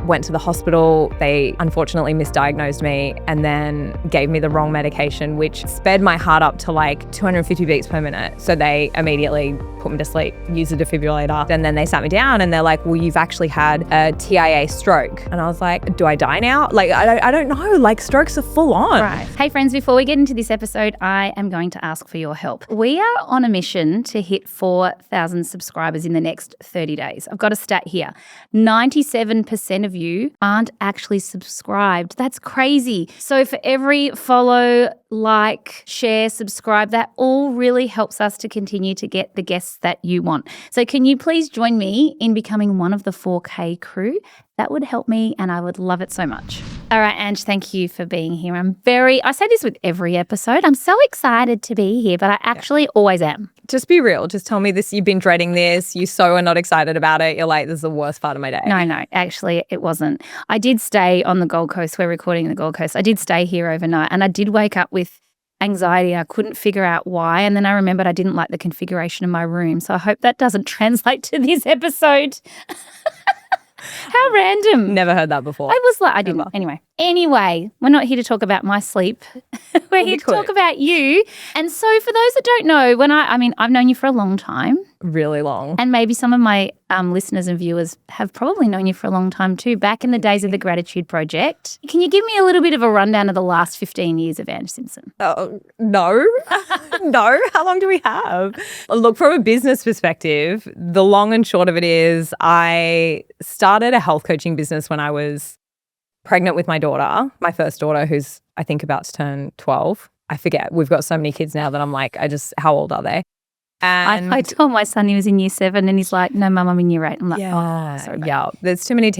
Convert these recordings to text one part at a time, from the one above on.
went to the hospital. They unfortunately misdiagnosed me and then gave me the wrong medication, which sped my heart up to like 250 beats per minute. So they immediately put me to sleep, used a defibrillator. And then they sat me down and they're like, well, you've actually had a TIA stroke. And I was like, do I die now? Like, I don't know. Like, strokes are full on. Right. Hey, friends, before we get into this episode, I am going to ask for your help. We are on a mission to hit 4,000 subscribers in the next 30 days. I've got a stat here. 97% of you aren't actually subscribed. That's crazy. So for every follow, like, share, subscribe, that all really helps us to continue to get the guests that you want. So can you please join me in becoming one of the 4K crew? That would help me and I would love it so much. All right, Ange, thank you for being here. I say this with every episode. I'm so excited to be here, but I actually always am. Just be real. Just tell me this. You've been dreading this. You so are not excited about it. You're like, this is the worst part of my day. No, actually it wasn't. I did stay on the Gold Coast. We're recording in the Gold Coast. I did stay here overnight and I did wake up with anxiety. I couldn't figure out why. And then I remembered I didn't like the configuration of my room. So I hope that doesn't translate to this episode. How random. Never heard that before. I didn't. Anyway, we're not here to talk about my sleep. We're here to talk about you. And so for those that don't know, I've known you for a long time. Really long. And maybe some of my listeners and viewers have probably known you for a long time too, back in the days of the Gratitude Project. Can you give me a little bit of a rundown of the last 15 years of Ange Simson? No. No. How long do we have? Look, from a business perspective, the long and short of it is I started a health coaching business when I was pregnant with my daughter, my first daughter, who's I think about to turn 12. I forget. We've got so many kids now that I'm like, how old are they? And I told my son he was in year 7 and he's like, no, Mum, I'm in year 8. I'm like, sorry. Yeah, there's too many.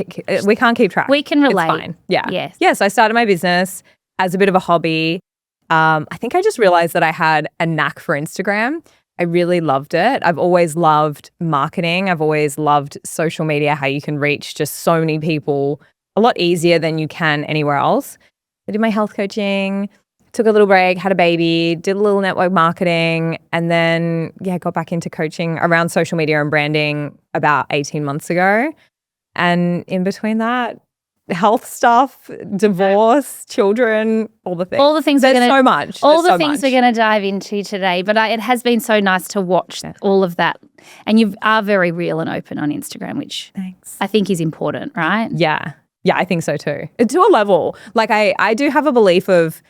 We can't keep track. We can relate. It's fine. Yeah. Yes. Yes, I started my business as a bit of a hobby. I think I just realized that I had a knack for Instagram. I really loved it. I've always loved marketing. I've always loved social media, how you can reach just so many people a lot easier than you can anywhere else. I did my health coaching, took a little break, had a baby, did a little network marketing, and then, got back into coaching around social media and branding about 18 months ago. And in between that, health stuff, divorce, children, all the things. All the things There's so much. All the things we're going to dive into today. But it has been so nice to watch all of that. And you are very real and open on Instagram, which I think is important, right? Yeah. Yeah, I think so too. To a level. Like I do have a belief of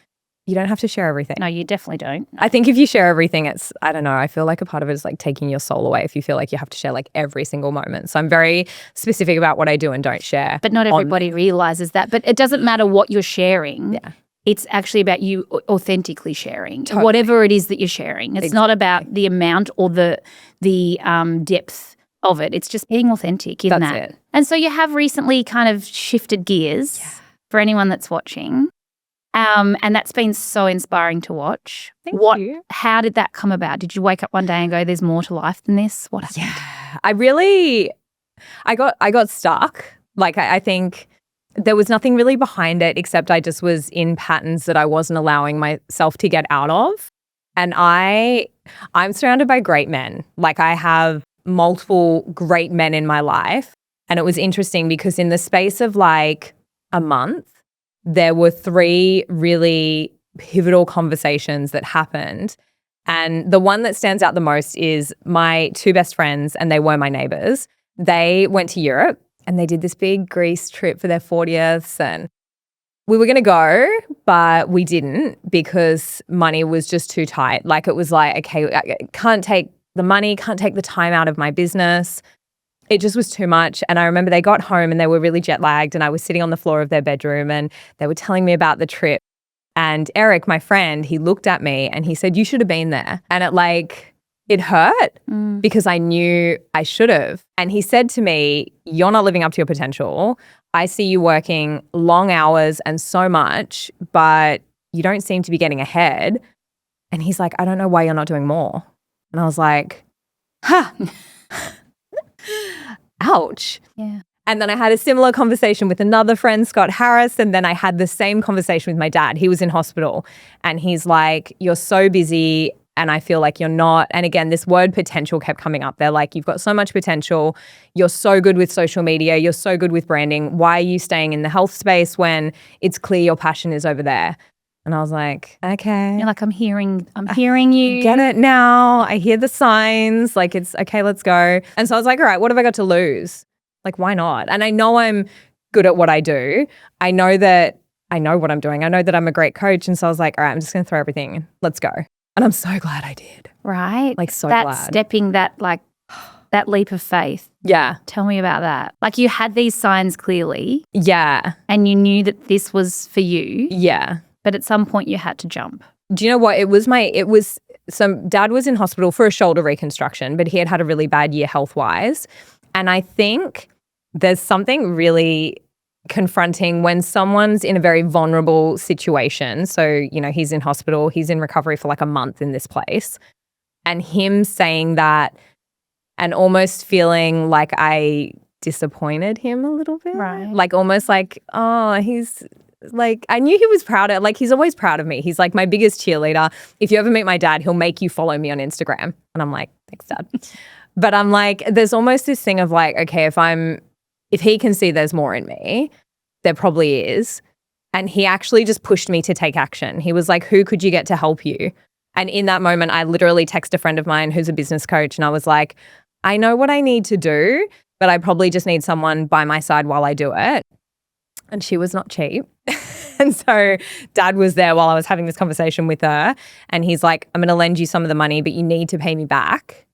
you don't have to share everything. No, you definitely don't. I think if you share everything, it's, I don't know, I feel like a part of it is like taking your soul away if you feel like you have to share like every single moment. So I'm very specific about what I do and don't share. But not everybody realizes that. But it doesn't matter what you're sharing. Yeah. It's actually about you authentically sharing whatever it is that you're sharing. It's not about the amount or the depth of it. It's just being authentic in that. That's it. And so you have recently kind of shifted gears for anyone that's watching. And that's been so inspiring to watch. Thank you. How did that come about? Did you wake up one day and go, there's more to life than this? What happened? Yeah, I got stuck. Like I think there was nothing really behind it except I just was in patterns that I wasn't allowing myself to get out of. And I'm surrounded by great men. Like I have multiple great men in my life. And it was interesting because in the space of like a month, there were 3 really pivotal conversations that happened. And the one that stands out the most is my 2 best friends, and they were my neighbors. They went to Europe and they did this big Greece trip for their 40th. And we were going to go, but we didn't because money was just too tight. Like it was like, okay, I can't take the money, can't take the time out of my business. It just was too much. And I remember they got home and they were really jet lagged and I was sitting on the floor of their bedroom and they were telling me about the trip. And Eric, my friend, he looked at me and he said, you should have been there. And it hurt because I knew I should have. And he said to me, you're not living up to your potential. I see you working long hours and so much, but you don't seem to be getting ahead. And he's like, I don't know why you're not doing more. And I was like, ouch. Yeah. And then I had a similar conversation with another friend, Scott Harris, and then I had the same conversation with my dad. He was in hospital and he's like, you're so busy and I feel like you're not. And again, this word potential kept coming up. They're like, you've got so much potential. You're so good with social media. You're so good with branding. Why are you staying in the health space when it's clear your passion is over there? And I was like, okay. You're like, I'm hearing you. Get it now. I hear the signs. Like, it's okay, let's go. And so I was like, all right, what have I got to lose? Like, why not? And I know I'm good at what I do. I know that I know what I'm doing. I know that I'm a great coach. And so I was like, all right, I'm just going to throw everything in. Let's go. And I'm so glad I did. Right. Like, so that glad. Stepping that leap of faith. Yeah. Tell me about that. Like, you had these signs clearly. Yeah. And you knew that this was for you. Yeah. But at some point you had to jump. Do you know what? Dad was in hospital for a shoulder reconstruction, but he had a really bad year health-wise. And I think there's something really confronting when someone's in a very vulnerable situation. So, he's in hospital, he's in recovery for like a month in this place. And him saying that and almost feeling like I disappointed him a little bit. Right. Like almost like, oh, he's like, I knew he was proud of, like, he's always proud of me. He's like my biggest cheerleader. If you ever meet my dad, he'll make you follow me on Instagram. And I'm like, thanks, Dad. But I'm like, there's almost this thing of like, okay, if he can see there's more in me, there probably is. And he actually just pushed me to take action. He was like, who could you get to help you? And in that moment, I literally texted a friend of mine who's a business coach. And I was like, I know what I need to do, but I probably just need someone by my side while I do it. And she was not cheap. And so Dad was there while I was having this conversation with her. And he's like, I'm going to lend you some of the money, but you need to pay me back.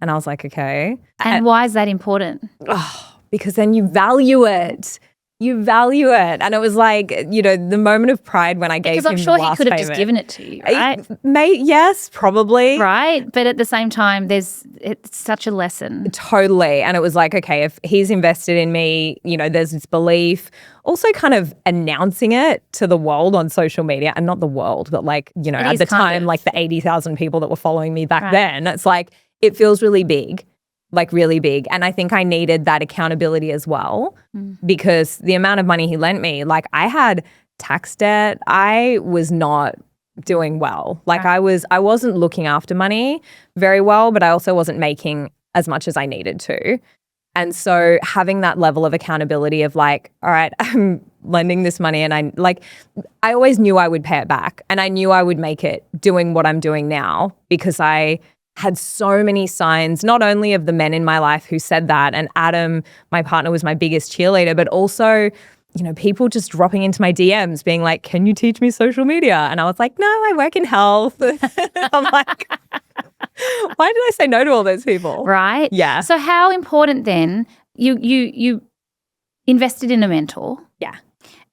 And I was like, okay. And why is that important? Oh, because then you value it. You value it. And it was like, the moment of pride when I gave him the last Because I'm sure he could have payment. just given it to you, right? Yes, probably. Right. But at the same time, it's such a lesson. Totally. And it was like, okay, if he's invested in me, there's this belief. Also kind of announcing it to the world on social media, and not the world, but like, at the time, like the 80,000 people that were following me back then, it's like, it feels really big. Like really big. And I think I needed that accountability as well because the amount of money he lent me, like I had tax debt. I was not doing well. Like I wasn't looking after money very well, but I also wasn't making as much as I needed to. And so having that level of accountability of like, all right, I'm lending this money and I always knew I would pay it back and I knew I would make it doing what I'm doing now because I had so many signs, not only of the men in my life who said that, and Adam, my partner, was my biggest cheerleader, but also, people just dropping into my DMs being like, can you teach me social media? And I was like, no, I work in health. I'm like, why did I say no to all those people? Right. Yeah. So how important then, you invested in a mentor. Yeah.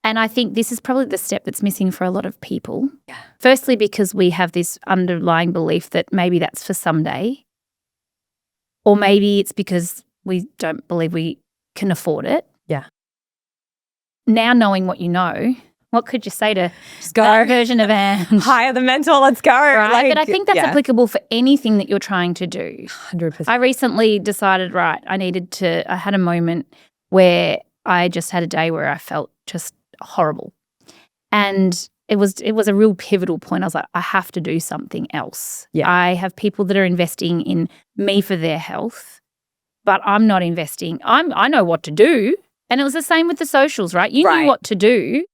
And I think this is probably the step that's missing for a lot of people. Yeah. Firstly, because we have this underlying belief that maybe that's for someday, or maybe it's because we don't believe we can afford it. Yeah. Now knowing what you know, what could you say to just go that version of Ange? Hire the mentor, let's go. Right. But I think that's applicable for anything that you're trying to do. 100%. I recently decided, I had a moment where I just had a day where I felt just horrible. And it was a real pivotal point. I was like, I have to do something else. Yeah. I have people that are investing in me for their health, but I'm not investing. I know what to do. And it was the same with the socials, right? You knew what to do,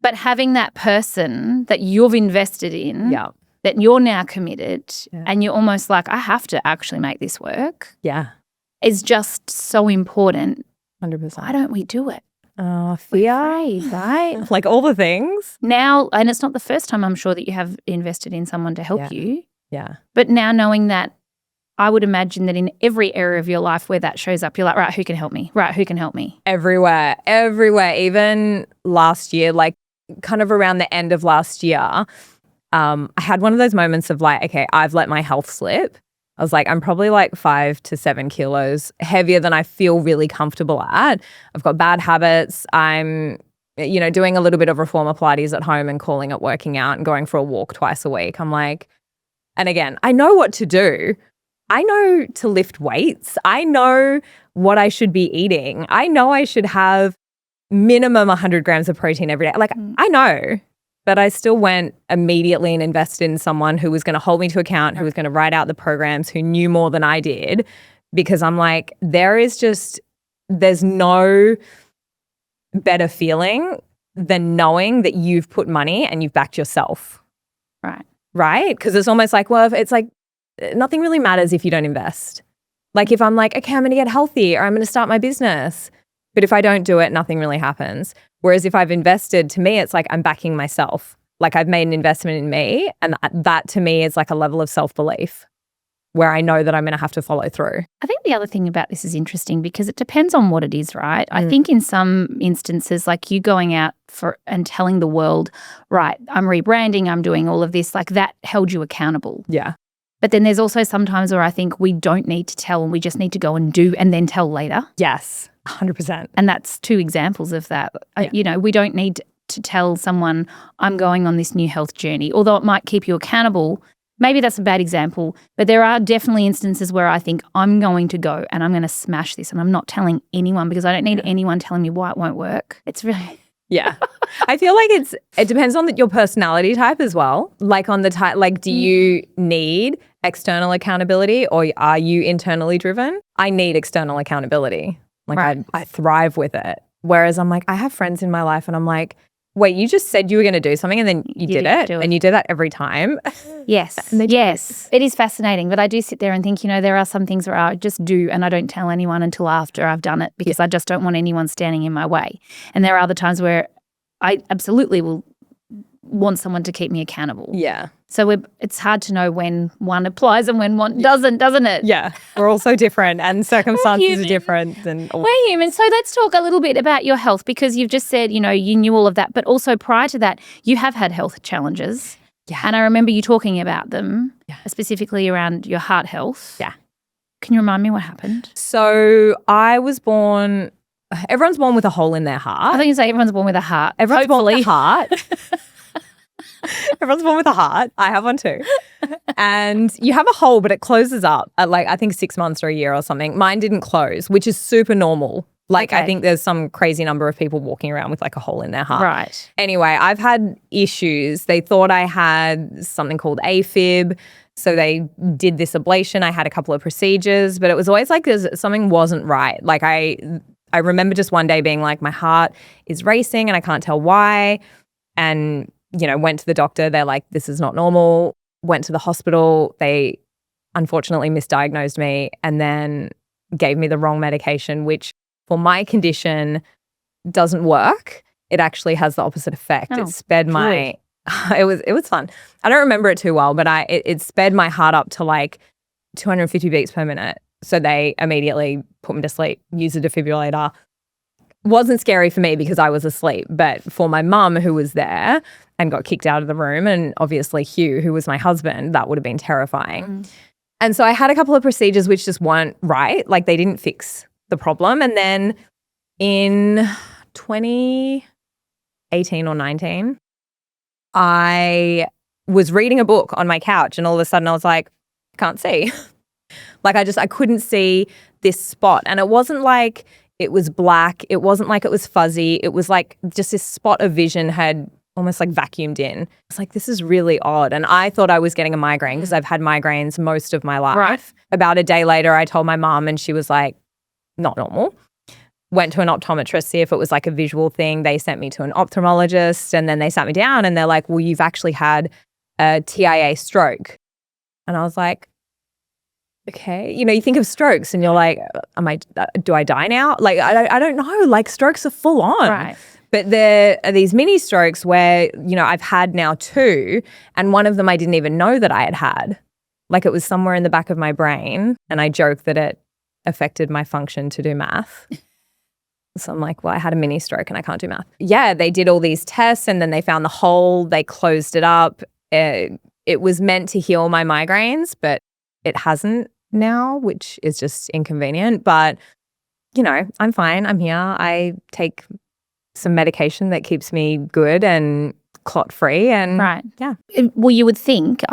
but having that person that you've invested in, that you're now committed, and you're almost like, I have to actually make this work. Yeah. Is just so important. 100%. Why don't we do it? Fear, right? Like all the things. Now, and it's not the first time I'm sure that you have invested in someone to help you. Yeah. But now knowing that, I would imagine that in every area of your life where that shows up, you're like, right, who can help me? Right, who can help me? Everywhere. Even last year, like kind of around the end of last year, I had one of those moments of like, okay, I've let my health slip. I was like, I'm probably like 5 to 7 kilos heavier than I feel really comfortable at. I've got bad habits. I'm, doing a little bit of reformer Pilates at home and calling it working out and going for a walk twice a week. I'm like, and again, I know what to do. I know to lift weights. I know what I should be eating. I know I should have minimum 100 grams of protein every day. Like, I know. But I still went immediately and invested in someone who was going to hold me to account, who was going to write out the programs, who knew more than I did, because I'm like, there's no better feeling than knowing that you've put money and you've backed yourself. Right? Because it's almost like, well, it's like nothing really matters if you don't invest. Like if I'm like, okay, I'm going to get healthy or I'm going to start my business. But if I don't do it, nothing really happens. Whereas if I've invested, to me, it's like I'm backing myself. Like I've made an investment in me. And that to me is like a level of self-belief where I know that I'm going to have to follow through. I think the other thing about this is interesting because it depends on what it is, right? I think in some instances, like you going out and telling the world, right, I'm rebranding, I'm doing all of this, like that held you accountable. Yeah. But then there's also some times where I think we don't need to tell and we just need to go and do and then tell later. Yes, 100%. And that's two examples of that. Yeah. We don't need to tell someone I'm going on this new health journey, although it might keep you accountable. Maybe that's a bad example, but there are definitely instances where I think I'm going to go and I'm going to smash this and I'm not telling anyone because I don't need anyone telling me why it won't work. It's really... Yeah. I feel like it depends on your personality type as well. Like on the type, like do you need external accountability or are you internally driven? I need external accountability. Like I thrive with it. Whereas I'm like, I have friends in my life and I'm like, wait, you just said you were going to do something and then you did it and you do that every time. Yes. Yes. It is fascinating. But I do sit there and think, there are some things where I just do and I don't tell anyone until after I've done it because I just don't want anyone standing in my way. And there are other times where I absolutely will want someone to keep me accountable. Yeah. So it's hard to know when one applies and when one doesn't it? Yeah. We're all so different and circumstances are different. We're human. So let's talk a little bit about your health because you've just said, you knew all of that. But also prior to that, you have had health challenges. Yeah. And I remember you talking about them, specifically around your heart health. Yeah. Can you remind me what happened? So I was born... Everyone's born with a hole in their heart. I think you say everyone's born with a heart. Everyone's born with a heart. Everyone's born with a heart. I have one too. And you have a hole, but it closes up at I think 6 months or a year or something. Mine didn't close, which is super normal. I think there's some crazy number of people walking around with a hole in their heart. Right. Anyway, I've had issues. They thought I had something called AFib. So they did this ablation. I had a couple of procedures, but it was always something wasn't right. I remember just one day being like, my heart is racing and I can't tell why. And, went to the doctor. They're like, this is not normal. Went to the hospital. They unfortunately misdiagnosed me and then gave me the wrong medication, which for my condition doesn't work. It actually has the opposite effect. It sped my, it was fun. I don't remember it too well, but it sped my heart up to 250 beats per minute. So they immediately put me to sleep, used a defibrillator. Wasn't scary for me because I was asleep, but for my mum who was there and got kicked out of the room, and obviously Hugh, who was my husband, that would have been terrifying. And so I had a couple of procedures which just weren't right. They didn't fix the problem. And then in 2018 or 19, I was reading a book on my couch and all of a sudden I was like, I can't see. I couldn't see this spot. And it wasn't like it was black. It wasn't like it was fuzzy. It was just this spot of vision had almost vacuumed in. It's this is really odd. And I thought I was getting a migraine because I've had migraines most of my life. Right. About a day later, I told my mom and she was like, not normal. Went to an optometrist, see if it was a visual thing. They sent me to an ophthalmologist and then they sat me down and they're like, well, you've actually had a TIA stroke. And I was like, okay. You think of strokes and you're like, do I die now? I don't know. Strokes are full on. Right. But there are these mini strokes where, I've had now 2 and one of them I didn't even know that I had. It was somewhere in the back of my brain and I joke that it affected my function to do math. So I'm like, well, I had a mini stroke and I can't do math. Yeah, they did all these tests and then they found the hole, they closed it up. It was meant to heal my migraines, but it hasn't now, which is just inconvenient. But, I'm fine. I'm here. I take some medication that keeps me good and clot free and yeah. Well, I would think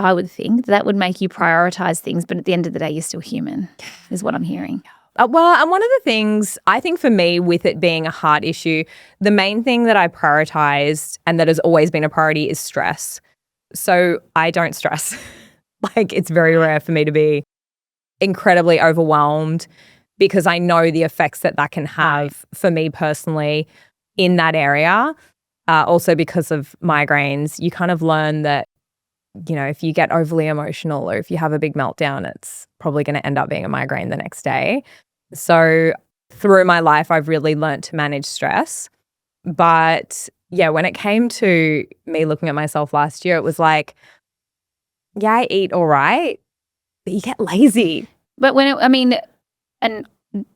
that would make you prioritize things, but at the end of the day, you're still human, is what I'm hearing. Well, and one of the things I think for me with it being a heart issue, the main thing that I prioritized and that has always been a priority is stress. So I don't stress. Like it's very rare for me to be incredibly overwhelmed because I know the effects that can have for me personally in that area. Also because of migraines, you kind of learn that, you know, if you get overly emotional or if you have a big meltdown, it's probably going to end up being a migraine the next day. So through my life, I've really learned to manage stress. But yeah, when it came to me looking at myself last year, it was like, yeah, I eat all right, but you get lazy. But and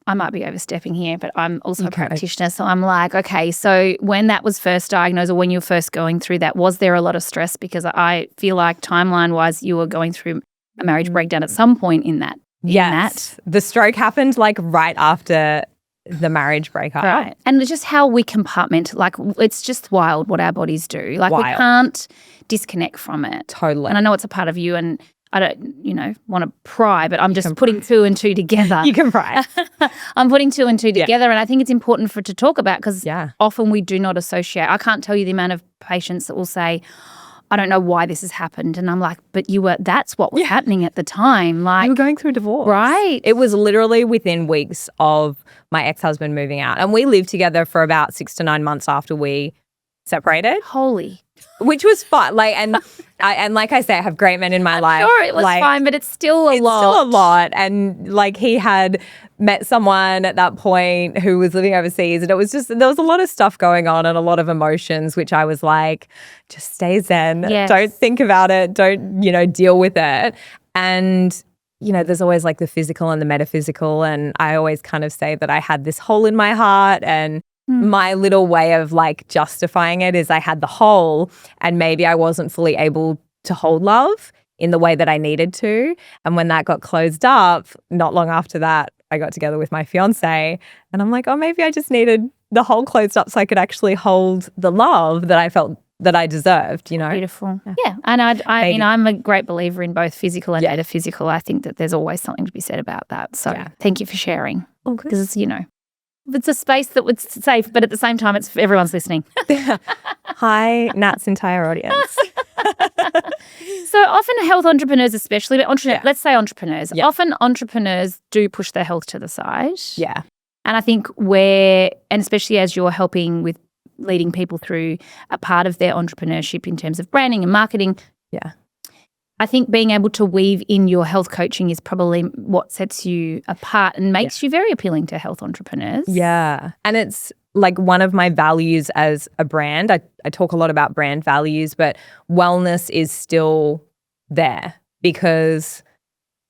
I might be overstepping here, but I'm also a practitioner. So I'm like, okay, so when that was first diagnosed or when you were first going through that, was there a lot of stress? Because I feel like timeline-wise, you were going through a marriage breakdown at some point in that. Yes. The stroke happened like right after the marriage breakup. Right. And just how we compartment, like it's just wild what our bodies do. Like we can't disconnect from it. Totally. And I know it's a part of you and I don't, want to pry, but I'm just putting two and two together. You can pry. I'm putting two and two together, and I think it's important to talk about because often we do not associate. I can't tell you the amount of patients that will say, I don't know why this has happened. And I'm like, but that's what was happening at the time. Like you were going through a divorce. Right. It was literally within weeks of my ex-husband moving out. And we lived together for about 6 to 9 months after we separated. Holy. Which was fun. Like, and like I say, I have great men in my life. Sure, it was fine, but it's still a lot. It's still a lot. And like he had met someone at that point who was living overseas, and it was just there was a lot of stuff going on and a lot of emotions, which I was like, just stay zen. Yes. Don't think about it. Don't, deal with it. And there's always like the physical and the metaphysical. And I always kind of say that I had this hole in my heart, and my little way of like justifying it is I had the hole and maybe I wasn't fully able to hold love in the way that I needed to. And when that got closed up, not long after that, I got together with my fiancé, and I'm like, oh, maybe I just needed the hole closed up so I could actually hold the love that I felt that I deserved, Beautiful. Yeah. And I'm a great believer in both physical and metaphysical. I think that there's always something to be said about that. So thank you for sharing. Because, it's a space that was safe, but at the same time, it's everyone's listening. Hi, Nat's entire audience. So often health entrepreneurs especially, but let's say entrepreneurs, often entrepreneurs do push their health to the side. Yeah. And I think and especially as you're helping with leading people through a part of their entrepreneurship in terms of branding and marketing. Yeah. I think being able to weave in your health coaching is probably what sets you apart and makes you very appealing to health entrepreneurs. Yeah. And it's like one of my values as a brand. I talk a lot about brand values, but wellness is still there because,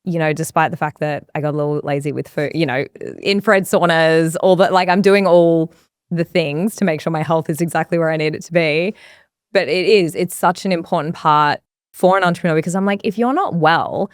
despite the fact that I got a little lazy with food, infrared saunas, all that, like I'm doing all the things to make sure my health is exactly where I need it to be. But it's such an important part for an entrepreneur because I'm like, if you're not well,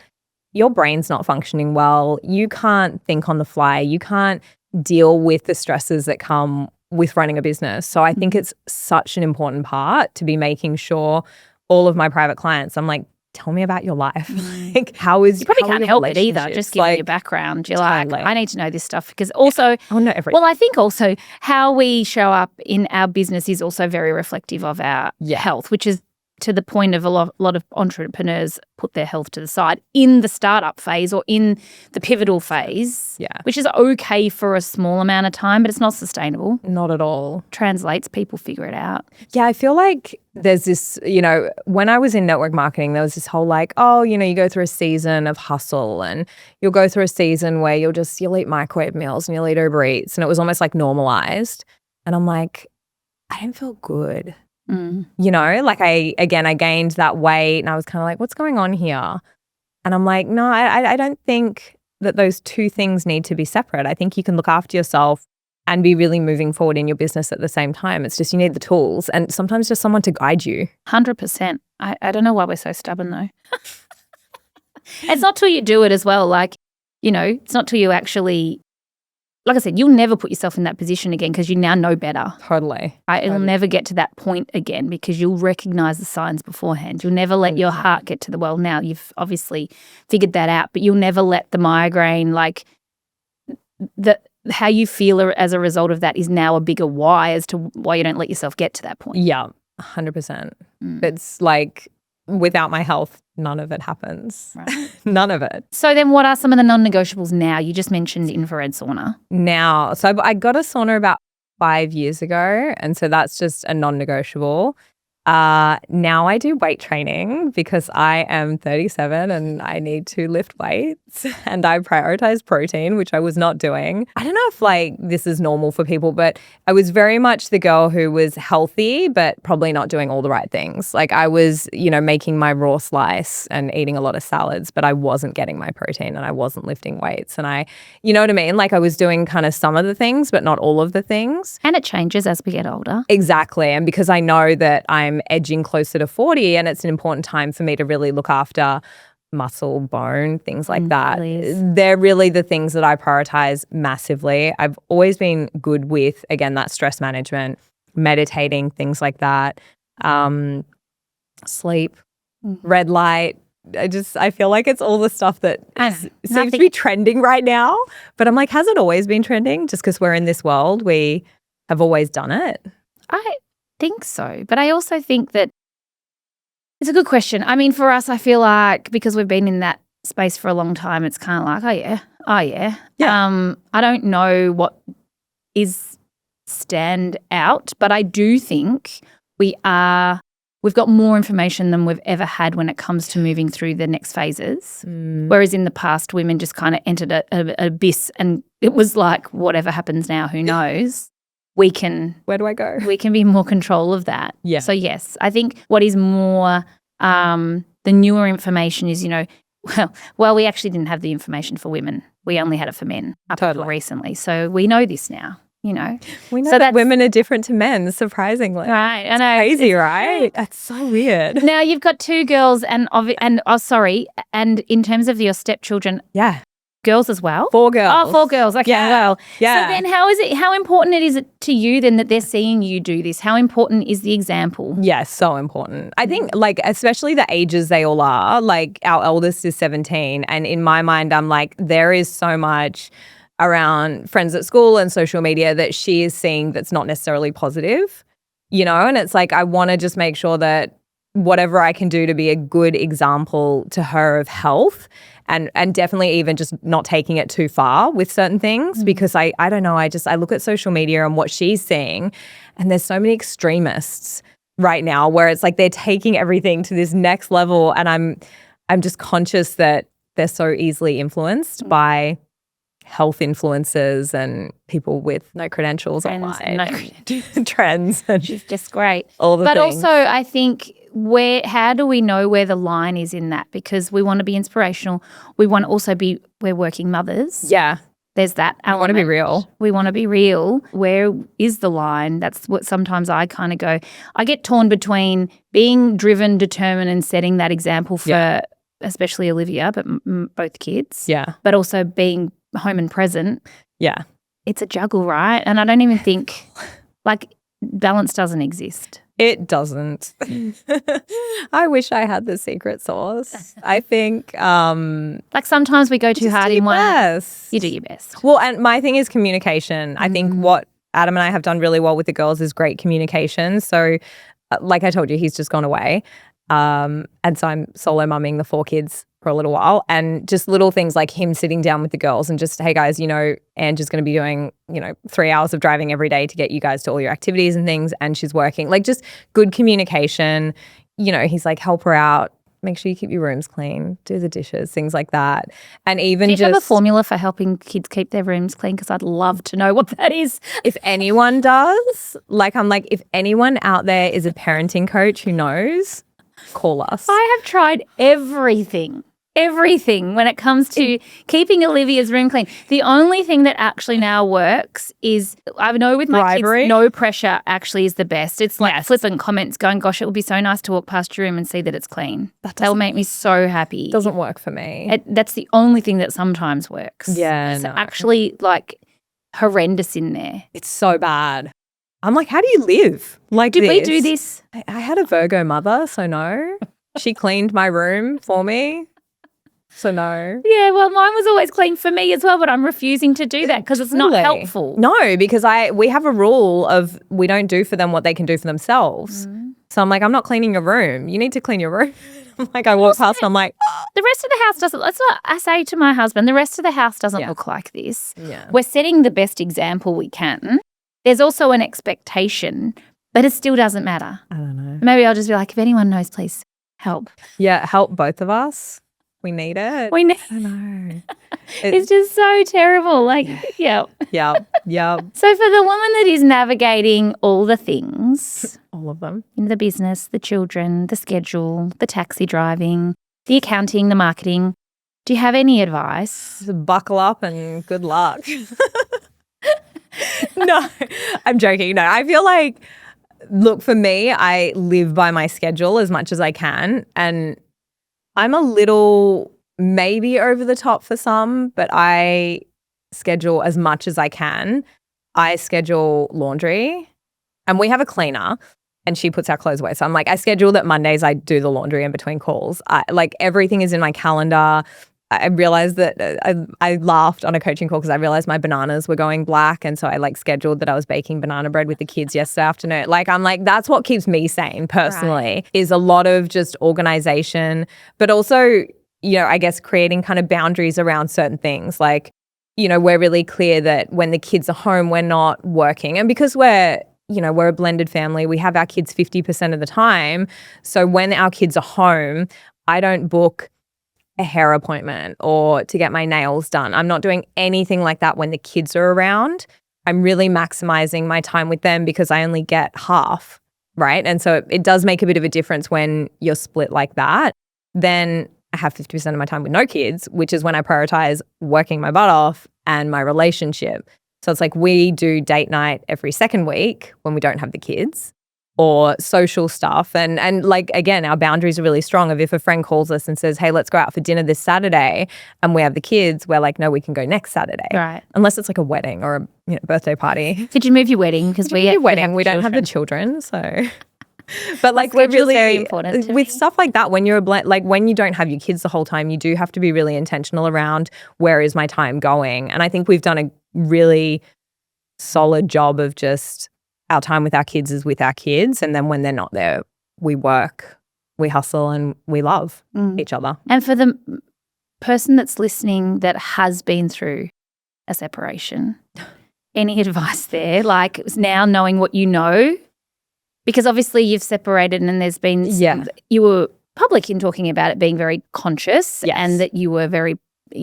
your brain's not functioning well. You can't think on the fly. You can't deal with the stresses that come with running a business. So I think it's such an important part to be making sure all of my private clients, I'm like, tell me about your life. Like, you probably can't help it either, just given your background. You're like, I need to know this stuff because also, I want to know everything. Well, I think also how we show up in our business is also very reflective of our health, which is to the point of a lot of entrepreneurs put their health to the side in the startup phase or in the pivotal phase, which is okay for a small amount of time, but it's not sustainable. Not at all. Translates, people figure it out. Yeah, I feel like there's this, when I was in network marketing, there was this whole like, you go through a season of hustle and you'll go through a season where you'll eat microwave meals and you'll eat Uber Eats, and it was almost like normalized. And I'm like, I didn't feel good. I gained that weight and I was kind of like, what's going on here? And I'm like, no, I don't think that those two things need to be separate. I think you can look after yourself and be really moving forward in your business at the same time. It's just you need the tools and sometimes just someone to guide you. 100%. I don't know why we're so stubborn though. It's not till you do it as well. Like, it's not till you actually, like I said, you'll never put yourself in that position again because you now know better. Totally. It'll never get to that point again because you'll recognize the signs beforehand. You'll never let your heart get to the now you've obviously figured that out, but you'll never let the migraine how you feel as a result of that is now a bigger why as to why you don't let yourself get to that point. Yeah, 100%. It's like without my health, none of it happens. Right. None of it. So then what are some of the non-negotiables now? You just mentioned infrared sauna. Now, so I got a sauna about 5 years ago, and so that's just a non-negotiable. Now I do weight training because I am 37 and I need to lift weights, and I prioritize protein, which I was not doing. I don't know if like this is normal for people, but I was very much the girl who was healthy, but probably not doing all the right things. Like I was, making my raw slice and eating a lot of salads, but I wasn't getting my protein and I wasn't lifting weights. And you know what I mean? Like I was doing kind of some of the things, but not all of the things. And it changes as we get older. Exactly. And because I know that I'm edging closer to 40 and it's an important time for me to really look after muscle, bone, things like that. Really They're really the things that I prioritize massively. I've always been good with, again, that stress management, meditating, things like that, sleep, red light. I feel like it's all the stuff that seems to be trending right now. But I'm like, has it always been trending? Just because we're in this world, we have always done it? I think so. But I also think that it's a good question. I mean, for us, I feel like because we've been in that space for a long time, it's kind of like, oh yeah. I don't know what is stand out, but I do think we've got more information than we've ever had when it comes to moving through the next phases. Whereas in the past, women just kind of entered an abyss and it was like, whatever happens now, who knows? Where do I go? We can be more control of that. Yeah. So yes, I think what is more the newer information is, well, we actually didn't have the information for women. We only had it for men up until recently. So we know this now, We know that women are different to men, surprisingly. Right. I know. Crazy, right? That's so weird. Now you've got 2 girls and in terms of your stepchildren. Yeah. Girls as well? 4 girls. Oh, 4 girls. Okay, well. Yeah. So then how important is it to you then that they're seeing you do this? How important is the example? Yeah, so important. I think especially the ages they all are, our eldest is 17 and in my mind I'm like, there is so much around friends at school and social media that she is seeing that's not necessarily positive, and it's like I want to just make sure that whatever I can do to be a good example to her of health and definitely even just not taking it too far with certain things because I don't know, I look at social media and what she's seeing and there's so many extremists right now where it's like they're taking everything to this next level and I'm just conscious that they're so easily influenced by health influencers and people with no credentials online. Trends. And she's just great. All the things. But also I think how do we know where the line is in that? Because we want to be inspirational. We want to also we're working mothers. Yeah. There's that element. We want to be real. We want to be real. Where is the line? That's what sometimes I kind of go. I get torn between being driven, determined and setting that example for especially Olivia, but both kids. Yeah. But also being home and present. Yeah. It's a juggle, right? And I don't even think balance doesn't exist. It doesn't. I wish I had the secret sauce. I think sometimes we go too hard in one. Best. You do your best. Well, and my thing is communication. I think what Adam and I have done really well with the girls is great communication. So like I told you, he's just gone away. And so I'm solo mumming the 4 kids for a little while and just little things like him sitting down with the girls and just, hey guys, Ange is going to be doing, 3 hours of driving every day to get you guys to all your activities and things. And she's working just good communication. He's like, help her out. Make sure you keep your rooms clean, do the dishes, things like that. And even do you have a formula for helping kids keep their rooms clean? Because I'd love to know what that is. If anyone does, if anyone out there is a parenting coach who knows, call us. I have tried everything when it comes to keeping Olivia's room clean. The only thing that actually now works is, I know with my kids, no pressure actually is the best. It's flipping comments going, gosh, it would be so nice to walk past your room and see that it's clean. That will make me so happy. Doesn't work for me. That's the only thing that sometimes works. Yeah, so actually horrendous in there. It's so bad. I'm like, how do you live Did we do this? I had a Virgo mother, so no. She cleaned my room for me. So no. Yeah, well, mine was always clean for me as well, but I'm refusing to do that because it's not helpful. No, because we have a rule of we don't do for them what they can do for themselves. So I'm like, I'm not cleaning your room. You need to clean your room. Like I walk past and I'm like, the rest of the house doesn't. That's what I say to my husband. The rest of the house doesn't look like this. Yeah. We're setting the best example we can. There's also an expectation, but it still doesn't matter. I don't know. Maybe I'll just be like, if anyone knows, please help. Yeah, help both of us. We need it. We need. I know. It's just so terrible. Like, yeah. Yeah. So for the woman that is navigating all the things, all of them, the business, the children, the schedule, the taxi driving, the accounting, the marketing, do you have any advice? Just buckle up and good luck. No, I'm joking. No, I feel like, look, for me, I live by my schedule as much as I can. And I'm a little maybe over the top for some, but I schedule as much as I can. I schedule laundry and we have a cleaner and she puts our clothes away. So I'm like, I schedule that Mondays I do the laundry in between calls. Like everything is in my calendar. I realized that I laughed on a coaching call because I realized my bananas were going black. And so I like scheduled that I was baking banana bread with the kids yesterday afternoon. Like, I'm like, that's what keeps me sane personally, is a lot of just organization, but also, you know, I guess creating kind of boundaries around certain things. Like, you know, we're really clear that when the kids are home, we're not working. And because we're a blended family, we have our kids 50% of the time. So when our kids are home, I don't book a hair appointment or to get my nails done. I'm not doing anything like that when the kids are around. I'm really maximizing my time with them because I only get half, right? And so it does make a bit of a difference when you're split like that. Then I have 50% of my time with no kids, which is when I prioritize working my butt off and my relationship. So it's like we do date night every second week when we don't have the kids, or social stuff. And like, again, our boundaries are really strong of if a friend calls us and says, hey, let's go out for dinner this Saturday, and we have the kids, we're like, no, we can go next Saturday. Right. Unless it's like a wedding or a birthday party. Did you move your wedding? Because we don't have the children, so... But like we're really very important with stuff like that. When you're when you don't have your kids the whole time, you do have to be really intentional around where is my time going. And I think we've done a really solid job of just our time with our kids is with our kids, and then when they're not there, we work, we hustle, and we love each other. And for the person that's listening that has been through a separation, any advice there? Like now knowing what you know. Because obviously you've separated and there's been you were public in talking about it being very conscious and that you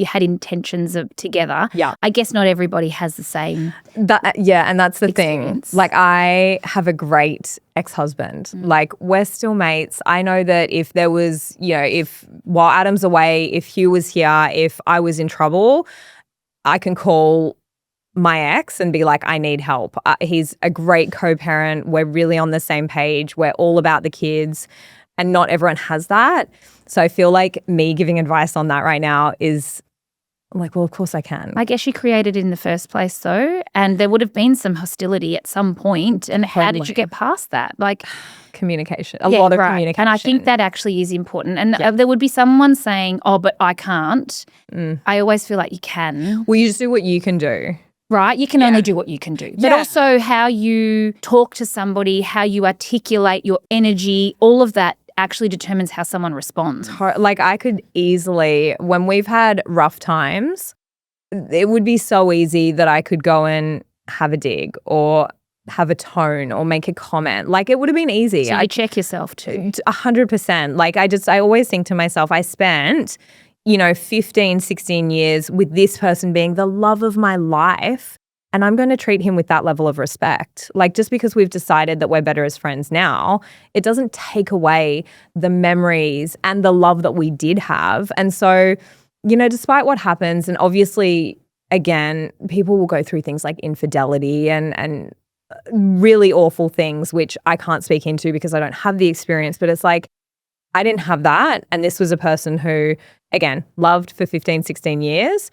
had intentions of together. Yeah. I guess not everybody has the same and that's the experience. thing. Like I have a great ex-husband. Like we're still mates. I know that if there was, if while Adam's away, if Hugh was here, if I was in trouble, I can call my ex and be like, I need help. He's a great co-parent. We're really on the same page. We're all about the kids, and not everyone has that. So I feel like me giving advice on that right now is like, well, of course I can. I guess you created it in the first place though, and there would have been some hostility at some point. And how did you get past that? Like communication, a lot of communication. And I think that actually is important. And there would be someone saying, oh, but I can't. I always feel like you can. Well, you just do what you can do. Right? You can only do what you can do. But also how you talk to somebody, how you articulate your energy, all of that actually determines how someone responds. Like I could easily, when we've had rough times, it would be so easy that I could go and have a dig or have a tone or make a comment. Like it would have been easy. So you check yourself too. 100%. Like I always think to myself, I spent 15, 16 years with this person being the love of my life, and I'm going to treat him with that level of respect. Like just because we've decided that we're better as friends now, it doesn't take away the memories and the love that we did have. And so, despite what happens, and obviously, again, people will go through things like infidelity and really awful things, which I can't speak into because I don't have the experience, but it's like, I didn't have that. And this was a person who, again, loved for 15, 16 years,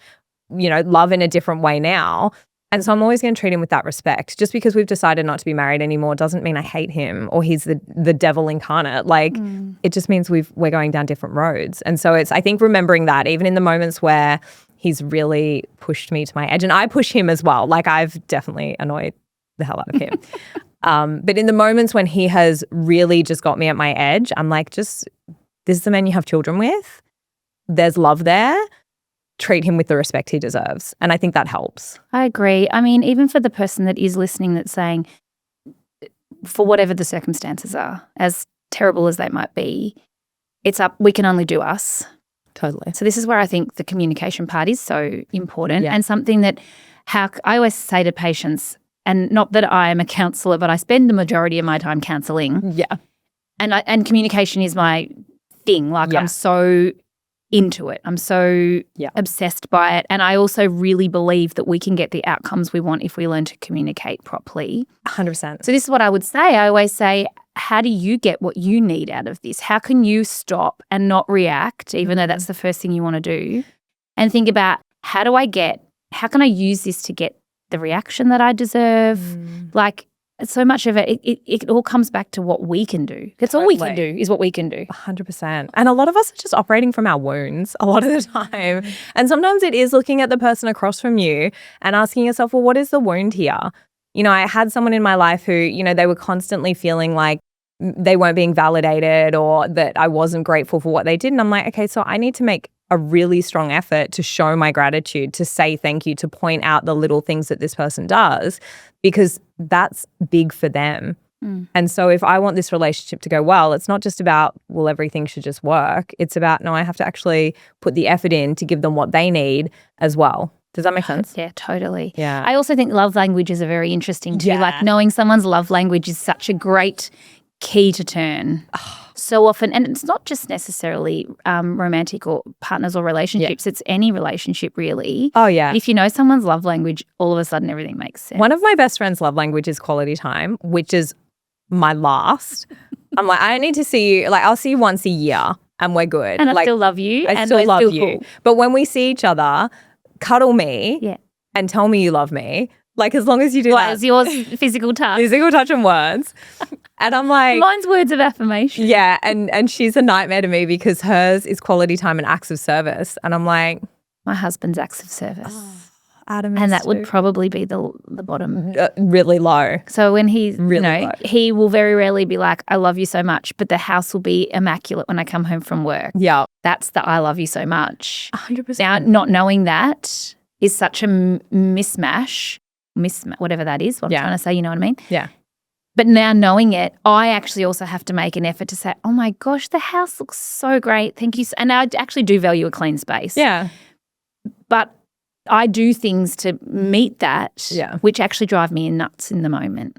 love in a different way now. And so I'm always going to treat him with that respect. Just because we've decided not to be married anymore doesn't mean I hate him or he's the devil incarnate. Like it just means we're going down different roads. And so it's, I think, remembering that even in the moments where he's really pushed me to my edge, and I push him as well. Like I've definitely annoyed the hell out of him. But in the moments when he has really just got me at my edge, I'm like, this is the man you have children with. There's love there. Treat him with the respect he deserves. And I think that helps. I agree. I mean, even for the person that is listening that's saying, for whatever the circumstances are, as terrible as they might be, we can only do us. Totally. So this is where I think the communication part is so important Yeah. and something that I always say to patients, and not that I am a counsellor, but I spend the majority of my time counselling. Yeah. And communication is my thing. Like I'm so into it. I'm so obsessed by it. And I also really believe that we can get the outcomes we want if we learn to communicate properly. 100%. So this is what I would say. I always say, how do you get what you need out of this? How can you stop and not react, even though that's the first thing you want to do? And think about, how can I use this to get the reaction that I deserve? Like, so much of it all comes back to what we can do. That's all we can do is what we can do. 100%. And a lot of us are just operating from our wounds a lot of the time. And sometimes it is looking at the person across from you and asking yourself, well, what is the wound here? You know, I had someone in my life who, you know, they were constantly feeling like they weren't being validated or that I wasn't grateful for what they did. And I'm like, okay, so I need to make a really strong effort to show my gratitude, to say thank you, to point out the little things that this person does, because that's big for them. And so if I want this relationship to go well, it's not just about, well, everything should just work. It's about, no, I have to actually put the effort in to give them what they need as well. Does that make sense? Yeah, totally. Yeah. I also think love languages are very interesting too. Yeah. Like knowing someone's love language is such a great key to turn. So often, and it's not just necessarily romantic or partners or relationships, it's any relationship really. Oh, yeah. If you know someone's love language, all of a sudden everything makes sense. One of my best friend's love language is quality time, which is my last. I'm like, I don't need to see you. Like, I'll see you once a year and we're good. And I like, still love you. I still love you. Cool. But when we see each other, cuddle me and tell me you love me. Like, as long as you do that. Is yours physical touch? Physical touch and words. And I'm like. Mine's words of affirmation. Yeah. And she's a nightmare to me because hers is quality time and acts of service. And I'm like. My husband's acts of service. Adam and that would probably be the bottom. Really low. So when he's, really low. He will very rarely be like, I love you so much, but the house will be immaculate when I come home from work. Yeah. That's the I love you so much. 100%. Now, not knowing that is such a mismatch, whatever that is, what I'm trying to say, you know what I mean? Yeah. But now knowing it, I actually also have to make an effort to say, oh my gosh, the house looks so great. Thank you. And I actually do value a clean space. Yeah. But I do things to meet that, which actually drive me nuts in the moment.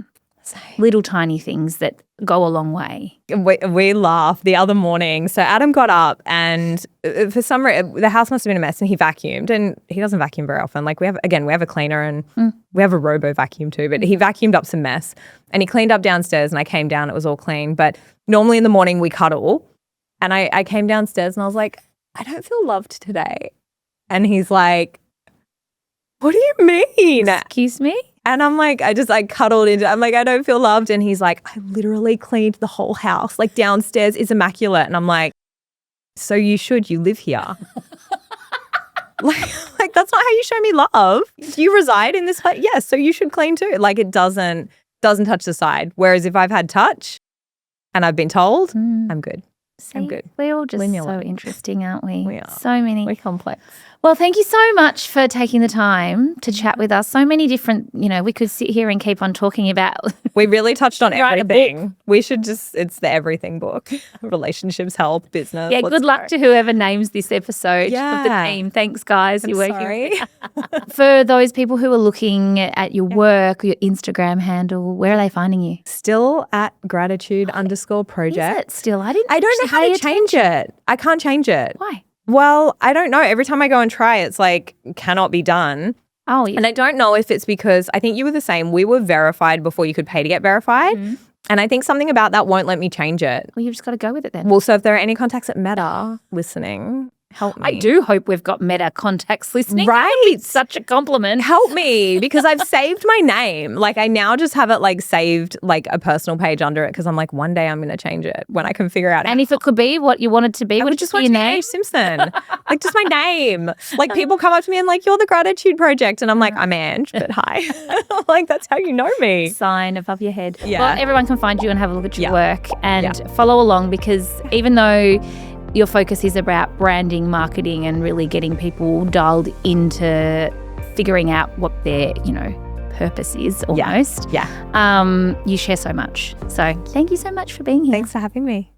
Little tiny things that go a long way. We laugh the other morning. So Adam got up and for some reason, the house must have been a mess and he vacuumed, and he doesn't vacuum very often. Like we have a cleaner and we have a robo vacuum too, but he vacuumed up some mess and he cleaned up downstairs and I came down, it was all clean. But normally in the morning we cuddle and I came downstairs and I was like, I don't feel loved today. And he's like, what do you mean? Excuse me? And I'm like, I cuddled into, I'm like, I don't feel loved. And he's like, I literally cleaned the whole house. Like downstairs is immaculate. And I'm like, so you live here. like that's not how you show me love. Do you reside in this place? Yes. So you should clean too. Like it doesn't touch the side. Whereas if I've had touch and I've been told, I'm good. See, I'm good. We're all just so interesting, aren't we? We are. So many. We're complex. Well, thank you so much for taking the time to chat with us. So many different, we could sit here and keep on talking about. We really touched on Write a everything. We should it's the everything book. Relationships, health, business. Yeah, good luck to whoever names this episode of the team. Thanks, guys. I'm You're sorry. working. For those people who are looking at your work or your Instagram handle, where are they finding you? Still at gratitude_project. Is it still? I don't know how to change it. I can't change it. Why? Well, I don't know. Every time I go and try, it's like, cannot be done. Oh, yeah. And I don't know if it's because, I think you were the same. We were verified before you could pay to get verified. Mm-hmm. And I think something about that won't let me change it. Well, you've just got to go with it then. Well, so if there are any contacts at Meta listening, Help me. I do hope we've got Meta contacts listening. Right. It's such a compliment. Help me, because I've saved my name. Like, I now just have it like saved, like a personal page under it, because I'm like, one day I'm going to change it when I can figure out. And if it could be what you wanted to be, would it just be your name? Ange Simson. Like, just my name. Like, people come up to me and like, you're the Gratitude Project. And I'm like, I'm Ange, but hi. Like, that's how you know me. Sign above your head. Yeah. Well, everyone can find you and have a look at your Yeah. work and follow along, because even though your focus is about branding, marketing, and really getting people dialed into figuring out what their, purpose is almost. Yeah. You share so much. So thank you so much for being here. Thanks for having me.